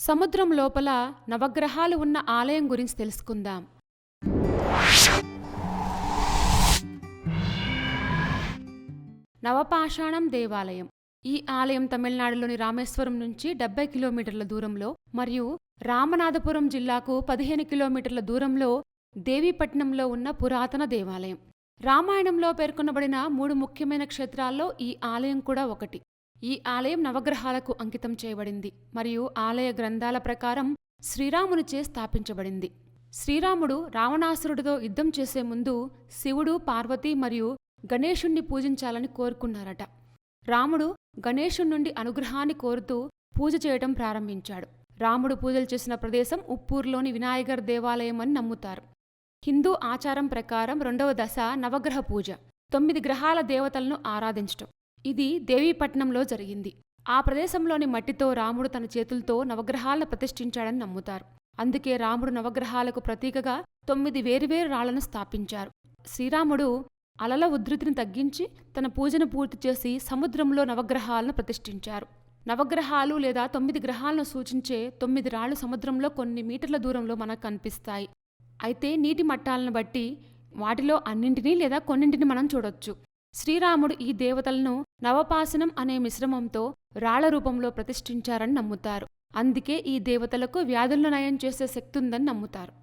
సముద్రం లోపల నవగ్రహాలు ఉన్న ఆలయం గురించి తెలుసుకుందాం. నవపాషాణం దేవాలయం. ఈ ఆలయం తమిళనాడులోని రామేశ్వరం నుంచి 70 కిలోమీటర్ల దూరంలో మరియు రామనాథపురం జిల్లాకు 15 కిలోమీటర్ల దూరంలో దేవీపట్నంలో ఉన్న పురాతన దేవాలయం. రామాయణంలో పేర్కొనబడిన 3 ముఖ్యమైన క్షేత్రాల్లో ఈ ఆలయం కూడా ఒకటి. ఈ ఆలయం నవగ్రహాలకు అంకితం చేయబడింది మరియు ఆలయ గ్రంథాల ప్రకారం శ్రీరామునిచే స్థాపించబడింది. శ్రీరాముడు రావణాసురుడితో యుద్ధం చేసే ముందు శివుడు, పార్వతి మరియు గణేశుణ్ణి పూజించాలని కోరుకున్నారట. రాముడు గణేశుణ్ణి అనుగ్రహాన్ని కోరుతూ పూజ చేయటం ప్రారంభించాడు. రాముడు పూజలు చేసిన ప్రదేశం ఉప్పూర్లోని వినాయగర్ దేవాలయం అని నమ్ముతారు. హిందూ ఆచారం ప్రకారం 2వ దశ నవగ్రహ పూజ, 9 గ్రహాల దేవతలను ఆరాధించటం. ఇది దేవీపట్నంలో జరిగింది. ఆ ప్రదేశంలోని మట్టితో రాముడు తన చేతులతో నవగ్రహాలను ప్రతిష్ఠించాడని నమ్ముతారు. అందుకే రాముడు నవగ్రహాలకు ప్రతీకగా 9 వేరువేరు రాళ్లను స్థాపించారు. శ్రీరాముడు అలల ఉధృతిని తగ్గించి తన పూజను పూర్తి చేసి సముద్రంలో నవగ్రహాలను ప్రతిష్ఠించారు. నవగ్రహాలు లేదా 9 గ్రహాలను సూచించే 9 రాళ్లు సముద్రంలో కొన్ని మీటర్ల దూరంలో మనకు కనిపిస్తాయి. అయితే నీటి మట్టాలను బట్టి వాటిలో అన్నింటినీ లేదా కొన్నింటిని మనం చూడొచ్చు. శ్రీరాముడు ఈ దేవతలను నవపాసనం అనే మిశ్రమంతో రాళ్ల రూపంలో ప్రతిష్ఠించారని నమ్ముతారు. అందుకే ఈ దేవతలకు వ్యాధులను నయం చేసే శక్తి ఉందని నమ్ముతారు.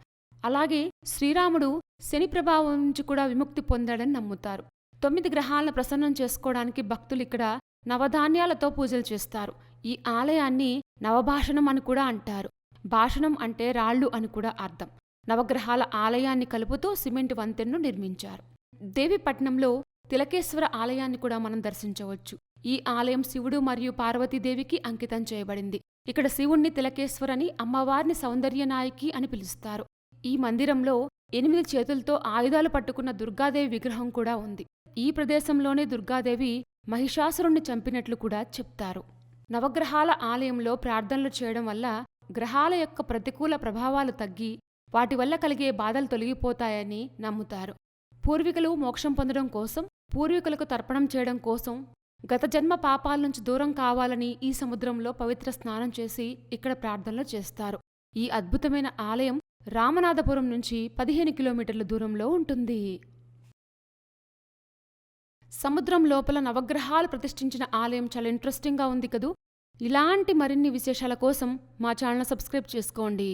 అలాగే శ్రీరాముడు శని ప్రభావం నుంచి కూడా విముక్తి పొందాడని నమ్ముతారు. 9 గ్రహాలను ప్రసన్నం చేసుకోవడానికి భక్తులు ఇక్కడ నవధాన్యాలతో పూజలు చేస్తారు. ఈ ఆలయాన్ని నవభాషణం అని కూడా అంటారు. భాషణం అంటే రాళ్ళు అని కూడా అర్థం. నవగ్రహాల ఆలయాన్ని కలుపుతూ సిమెంట్ వంతెనను నిర్మించారు. దేవీపట్నంలో తిలకేశ్వర ఆలయాన్ని కూడా మనం దర్శించవచ్చు. ఈ ఆలయం శివుడు మరియు పార్వతీదేవికి అంకితం చేయబడింది. ఇక్కడ శివుణ్ణి తిలకేశ్వరని, అమ్మవారిని సౌందర్యనాయకి అని పిలుస్తారు. ఈ మందిరంలో 8 చేతులతో ఆయుధాలు పట్టుకున్న దుర్గాదేవి విగ్రహం కూడా ఉంది. ఈ ప్రదేశంలోనే దుర్గాదేవి మహిషాసురుణ్ణి చంపినట్లు కూడా చెప్తారు. నవగ్రహాల ఆలయంలో ప్రార్థనలు చేయడం వల్ల గ్రహాల యొక్క ప్రతికూల ప్రభావాలు తగ్గి వాటి వల్ల కలిగే బాధలు తొలగిపోతాయని నమ్ముతారు. పూర్వీకులు మోక్షం పొందడం కోసం, పూర్వీకులకు తర్పణం చేయడం కోసం, గత జన్మ పాపాల నుంచి దూరం కావాలని ఈ సముద్రంలో పవిత్ర స్నానం చేసి ఇక్కడ ప్రార్థనలు చేస్తారు. ఈ అద్భుతమైన ఆలయం రామనాథపురం నుంచి 15 కిలోమీటర్ల దూరంలో ఉంటుంది. సముద్రం లోపల నవగ్రహాలు ప్రతిష్ఠించిన ఆలయం చాలా ఇంట్రెస్టింగ్గా ఉంది కదూ. ఇలాంటి మరిన్ని విశేషాల కోసం మా ఛానల్ సబ్స్క్రైబ్ చేసుకోండి.